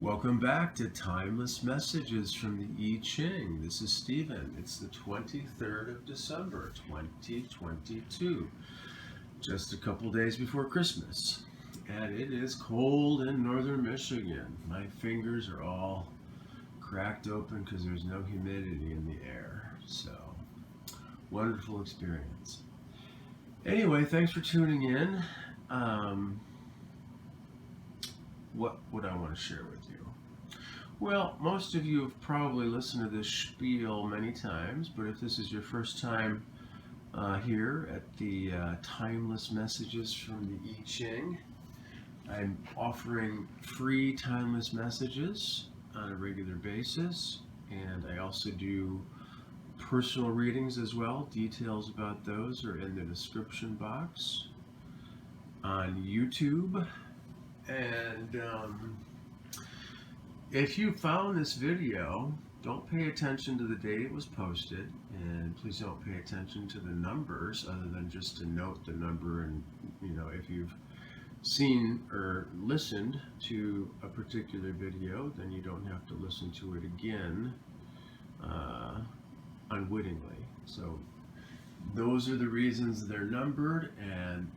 Welcome back to Timeless Messages from the Ching. This is Stephen. It's the 23rd of December, 2022, just a couple days before Christmas. And it is cold in northern Michigan. My fingers are all cracked open because there's no humidity in the air. So, wonderful experience. Anyway, thanks for tuning in. What would I want to share with you? Well, most of you have probably listened to this spiel many times, but if this is your first time here at the Timeless Messages from the I Ching, I'm offering free timeless messages on a regular basis, and I also do personal readings as well. Details about those are in the description box on YouTube. And if you found this video, don't pay attention to the date it was posted, and please don't pay attention to the numbers other than just to note the number. And if you've seen or listened to a particular video, then you don't have to listen to it again unwittingly. So those are the reasons they're numbered, and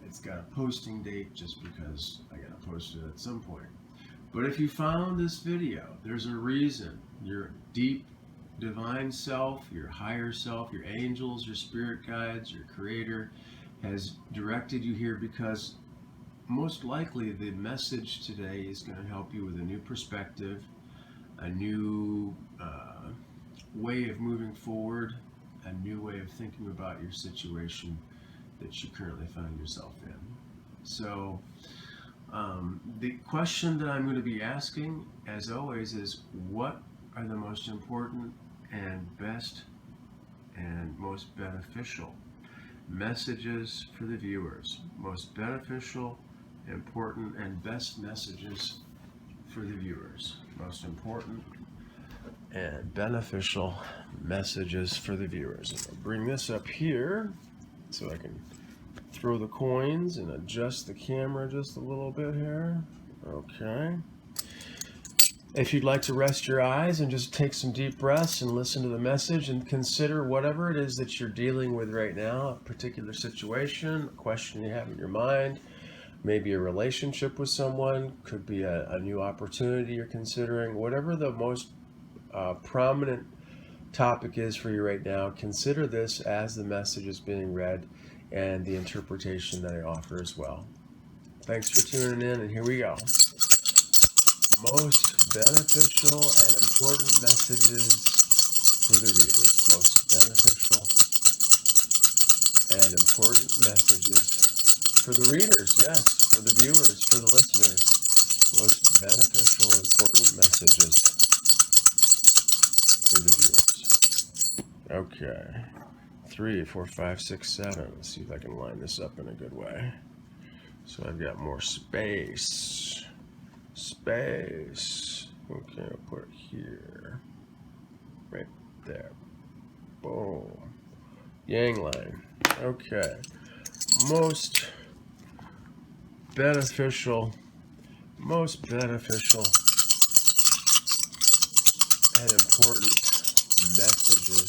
it's got a posting date just because I gotta post it at some point. But if you found this video, there's a reason. Your deep divine self, your higher self, your angels, your spirit guides, your creator has directed you here, because most likely the message today is going to help you with a new perspective, a new way of moving forward, a new way of thinking about your situation that you currently find yourself in. So the question that I'm going to be asking, as always, is what are the most important and best and most beneficial messages for the viewers? Most beneficial, important, and best messages for the viewers. Most important and beneficial messages for the viewers. I'll bring this up here so I can throw the coins and adjust the camera just a little bit here. Okay. If you'd like to rest your eyes and just take some deep breaths and listen to the message and consider whatever it is that you're dealing with right now, a particular situation, a question you have in your mind, maybe a relationship with someone, could be a new opportunity you're considering, whatever the most prominent topic is for you right now, consider this as the message is being read and the interpretation that I offer as well. Thanks for tuning in, and here we go. Most beneficial and important messages for the readers. Most beneficial and important messages for the readers, yes, for the viewers, for the listeners. Most beneficial and important messages for the viewers. Okay. 3, 4, 5, 6, 7. Let's see if I can line this up in a good way. So I've got more space. Space. Okay, I'll put it here. Right there. Boom. Yang line. Okay. Most beneficial and important messages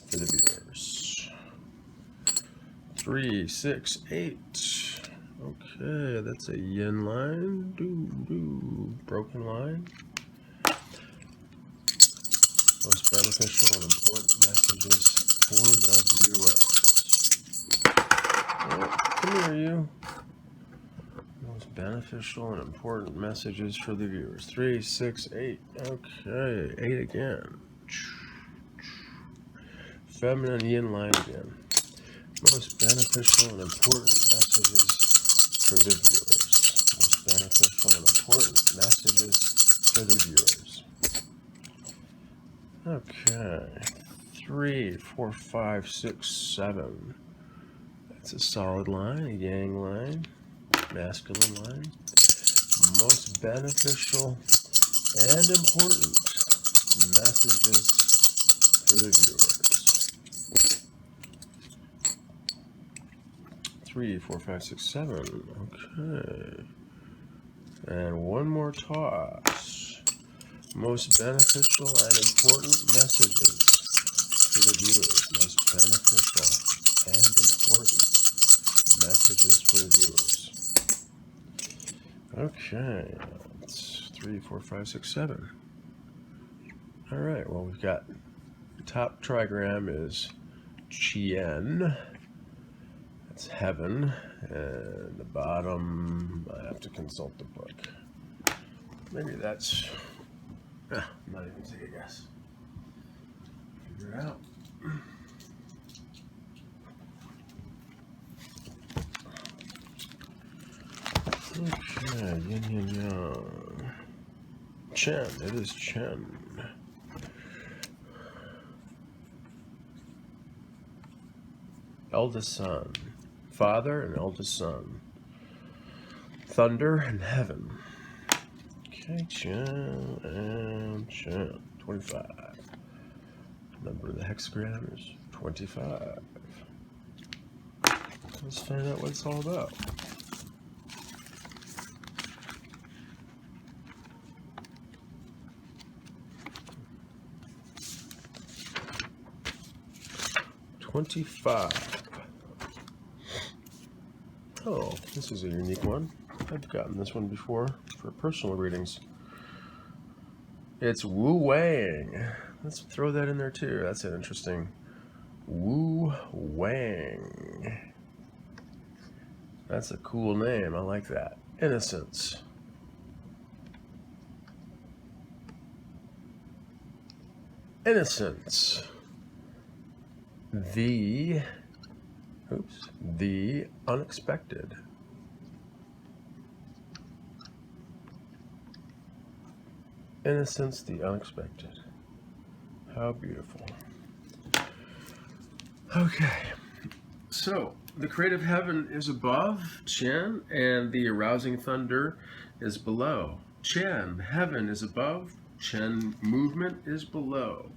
for the viewers. 3, 6, 8. Okay, that's a yin line. Broken line. Most beneficial and important messages for the viewers. Oh, come here, you. Most beneficial and important messages for the viewers. 3, 6, 8. Okay, 8 again. Feminine yin line again. Most beneficial and important messages for the viewers. Most beneficial and important messages for the viewers. Okay. 3, 4, 5, 6, 7. That's a solid line, a yang line, masculine line. Most beneficial and important messages for the viewers. 3, 4, 5, 6, 7. Okay. And one more toss. Most beneficial and important messages to the viewers. Most beneficial and important messages for the viewers. Okay, that's 3, 4, 5, 6, 7. All right, well, we've got the top trigram is Chien. That's heaven. And the bottom, I have to consult the book. Maybe that's, I'm not even take a guess. Figure it out. Okay, yin yin yang. Chen, it is Chen. Eldest son. Father and eldest son. Thunder and heaven. Okay, Chen and Chen. 25. Number of the hexagram is 25. Let's find out what it's all about. Oh, this is a unique one. I've gotten this one before for personal readings. It's Wu Wang. Let's throw that in there too. That's an interesting. Wu Wang. That's a cool name. I like that. Innocence. Innocence. The unexpected. Innocence, the unexpected. How beautiful. Okay, so the creative heaven is above Chen, and the arousing thunder is below. Chen, heaven is above. Chen, movement is below.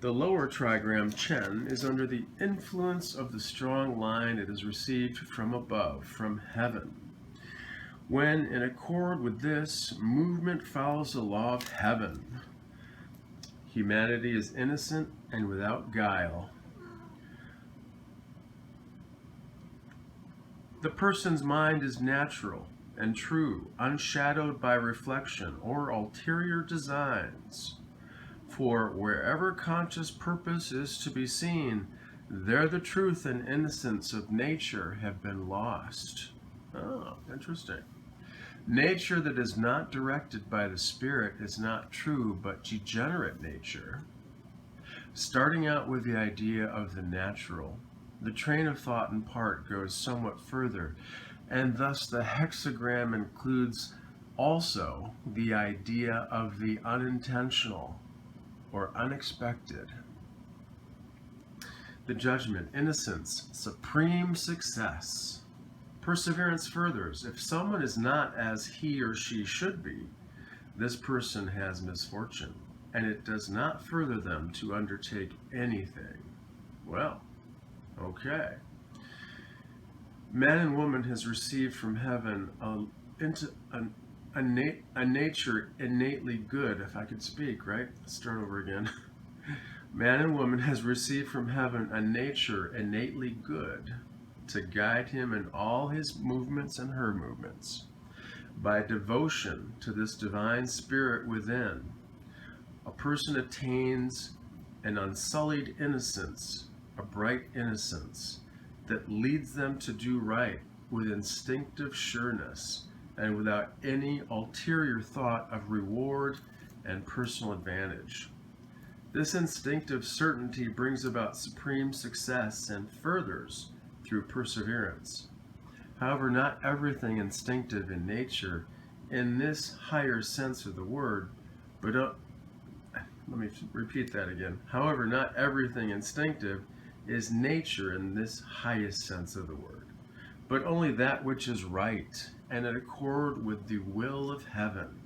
The lower trigram, Chen, is under the influence of the strong line it has received from above, from heaven. When in accord with this, movement follows the law of heaven. Humanity is innocent and without guile. The person's mind is natural and true, unshadowed by reflection or ulterior designs. For wherever conscious purpose is to be seen, there the truth and innocence of nature have been lost. Oh, interesting. Nature that is not directed by the spirit is not true, but degenerate nature. Starting out with the idea of the natural, the train of thought in part goes somewhat further, and thus the hexagram includes also the idea of the unintentional or unexpected. The judgment, innocence, supreme success. Perseverance furthers. If someone is not as he or she should be, this person has misfortune, and it does not further them to undertake anything. Well, okay. Man and woman has received from heaven a nature innately good, if I could speak, right? Let's start over again. Man and woman has received from heaven a nature innately good to guide him in all his movements and her movements. By devotion to this divine spirit within, a person attains an unsullied innocence, a bright innocence that leads them to do right with instinctive sureness and without any ulterior thought of reward and personal advantage. This instinctive certainty brings about supreme success and furthers through perseverance. However, not everything instinctive in nature, in this higher sense of the word, but let me repeat that again. However, not everything instinctive is nature in this highest sense of the word, but only that which is right and in accord with the will of heaven.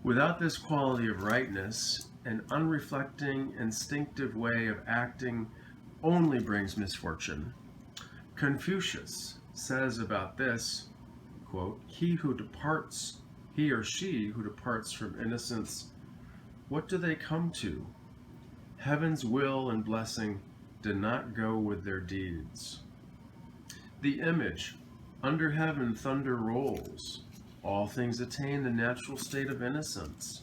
Without this quality of rightness, an unreflecting, instinctive way of acting only brings misfortune. Confucius says about this, quote, he or she who departs from innocence, what do they come to? Heaven's will and blessing do not go with their deeds. The image, under heaven thunder rolls. All things attain the natural state of innocence.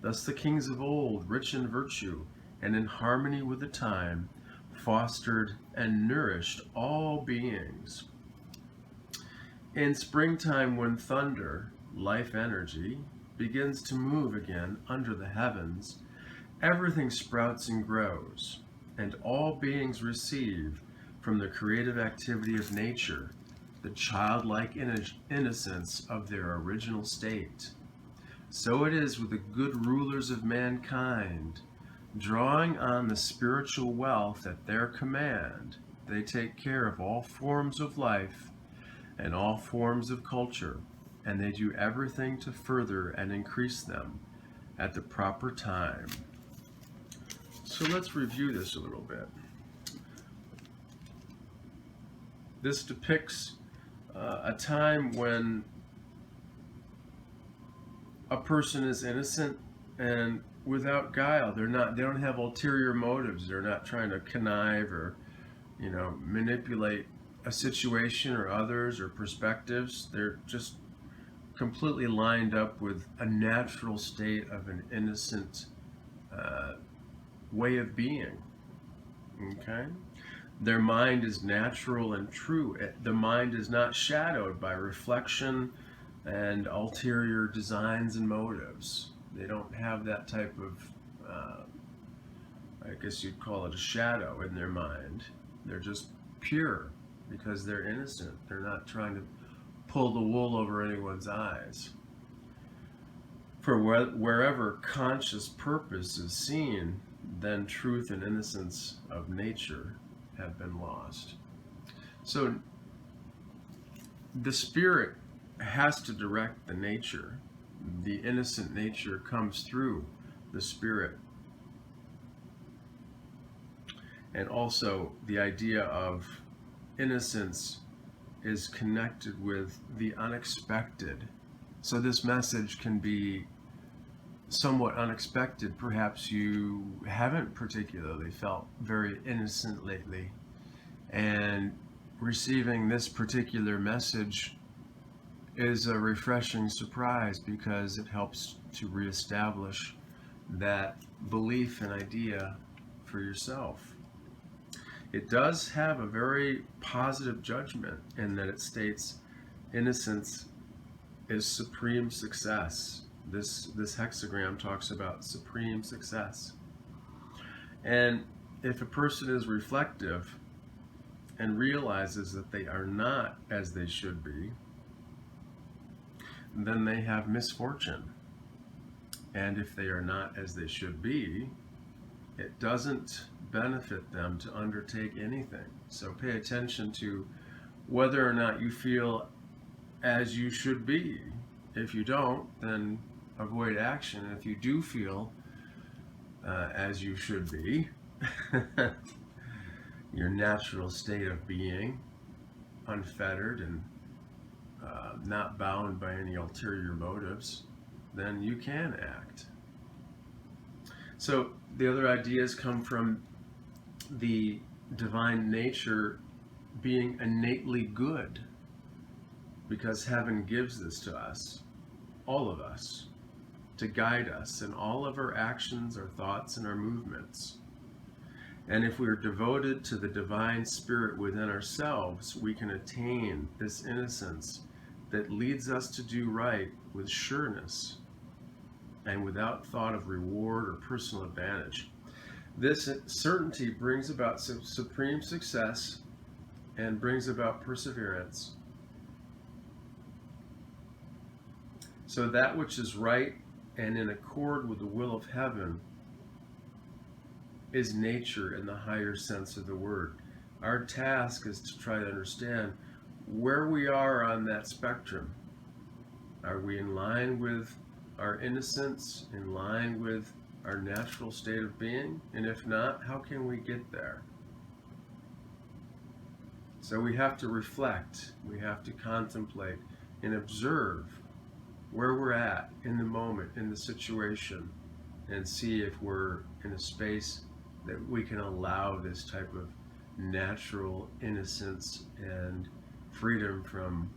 Thus the kings of old, rich in virtue and in harmony with the time, fostered and nourished all beings. In springtime, when thunder, life energy, begins to move again under the heavens, everything sprouts and grows, and all beings receive from the creative activity of nature the childlike innocence of their original state. So it is with the good rulers of mankind. Drawing on the spiritual wealth at their command, they take care of all forms of life and all forms of culture, and they do everything to further and increase them at the proper time. So let's review this a little bit. This depicts a time when a person is innocent and without guile. They don't have ulterior motives. They're not trying to connive or, manipulate a situation or others or perspectives. They're just completely lined up with a natural state of an innocent way of being. Okay? Their mind is natural and true. The mind is not shadowed by reflection and ulterior designs and motives. They don't have that type of, I guess you'd call it a shadow in their mind. They're just pure because they're innocent. They're not trying to pull the wool over anyone's eyes. For wherever conscious purpose is seen, then truth and innocence of nature have been lost. So the spirit has to direct the nature. The innocent nature comes through the spirit. And also the idea of innocence is connected with the unexpected. So this message can be somewhat unexpected. Perhaps you haven't particularly felt very innocent lately, and receiving this particular message is a refreshing surprise because it helps to reestablish that belief and idea for yourself. It does have a very positive judgment in that it states innocence is supreme success. This hexagram talks about supreme success. And if a person is reflective and realizes that they are not as they should be, then they have misfortune. And if they are not as they should be, it doesn't benefit them to undertake anything. So pay attention to whether or not you feel as you should be. If you don't, then avoid action. And if you do feel as you should be, your natural state of being, unfettered and not bound by any ulterior motives, then you can act. So the other ideas come from the divine nature being innately good, because heaven gives this to us, all of us, to guide us in all of our actions, our thoughts, and our movements. And if we are devoted to the divine spirit within ourselves, we can attain this innocence that leads us to do right with sureness and without thought of reward or personal advantage. This certainty brings about supreme success and brings about perseverance. So that which is right and in accord with the will of heaven is nature in the higher sense of the word. Our task is to try to understand where we are on that spectrum. Are we in line with our innocence, in line with our natural state of being? And if not, how can we get there? So we have to reflect, we have to contemplate, and observe where we're at in the moment, in the situation, and see if we're in a space that we can allow this type of natural innocence and freedom from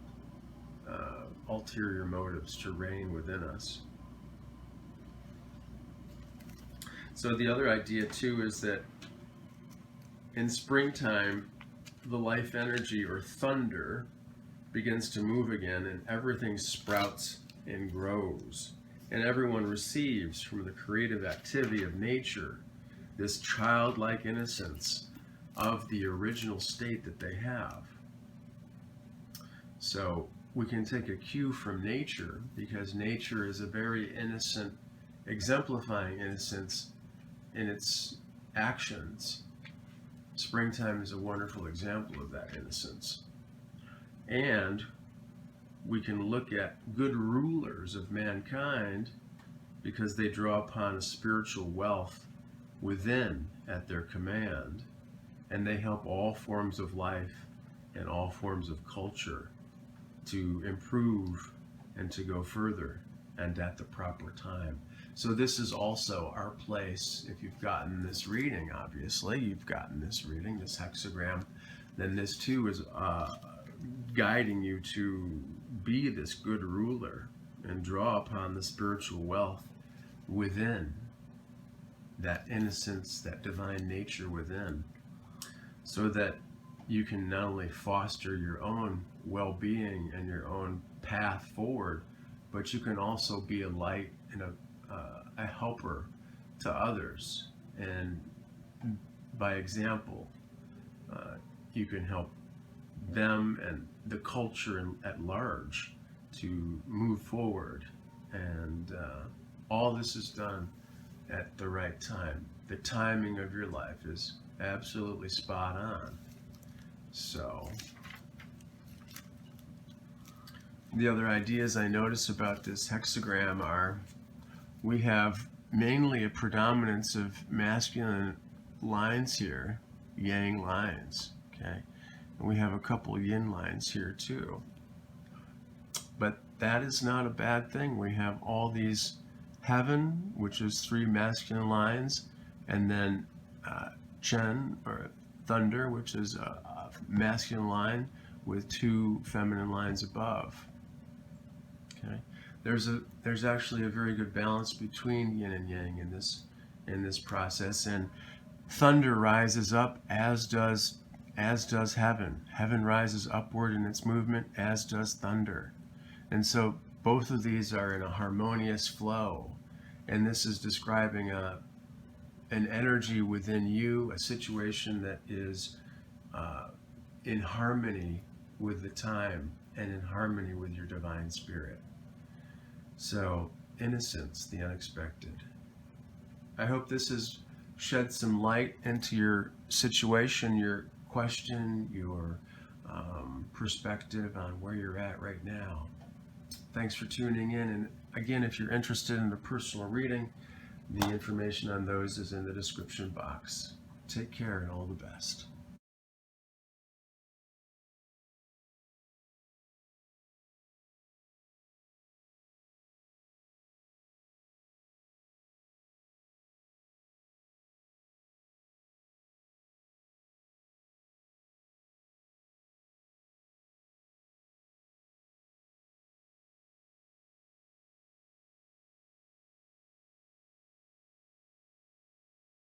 ulterior motives to reign within us. So the other idea too is that in springtime, the life energy or thunder begins to move again, and everything sprouts and grows, and everyone receives from the creative activity of nature this childlike innocence of the original state that they have. So we can take a cue from nature, because nature is a very innocent, exemplifying innocence in its actions. Springtime is a wonderful example of that innocence. And we can look at good rulers of mankind because they draw upon a spiritual wealth within at their command, and they help all forms of life and all forms of culture to improve and to go further and at the proper time. So this is also our place. If you've gotten this reading, obviously you've gotten this reading, this hexagram, then this too is guiding you to be this good ruler and draw upon the spiritual wealth within, that innocence, that divine nature within, so that you can not only foster your own well-being and your own path forward, but you can also be a light and a helper to others. And by example, you can help them and the culture at large to move forward. And all this is done at the right time. The timing of your life is absolutely spot on. So the other ideas I notice about this hexagram are, we have mainly a predominance of masculine lines here, yang lines, okay? And we have a couple yin lines here too. But that is not a bad thing. We have all these heaven, which is 3 masculine lines, and then Chen, or thunder, which is a masculine line with 2 feminine lines above. Okay, there's actually a very good balance between yin and yang in this process, and thunder rises up as does heaven. Heaven rises upward in its movement, as does thunder. And so both of these are in a harmonious flow, and this is describing an energy within you, a situation that is in harmony with the time and in harmony with your divine spirit. So, innocence, the unexpected. I hope this has shed some light into your situation, your question, your perspective on where you're at right now. Thanks for tuning in. And again, if you're interested in a personal reading, the information on those is in the description box. Take care and all the best.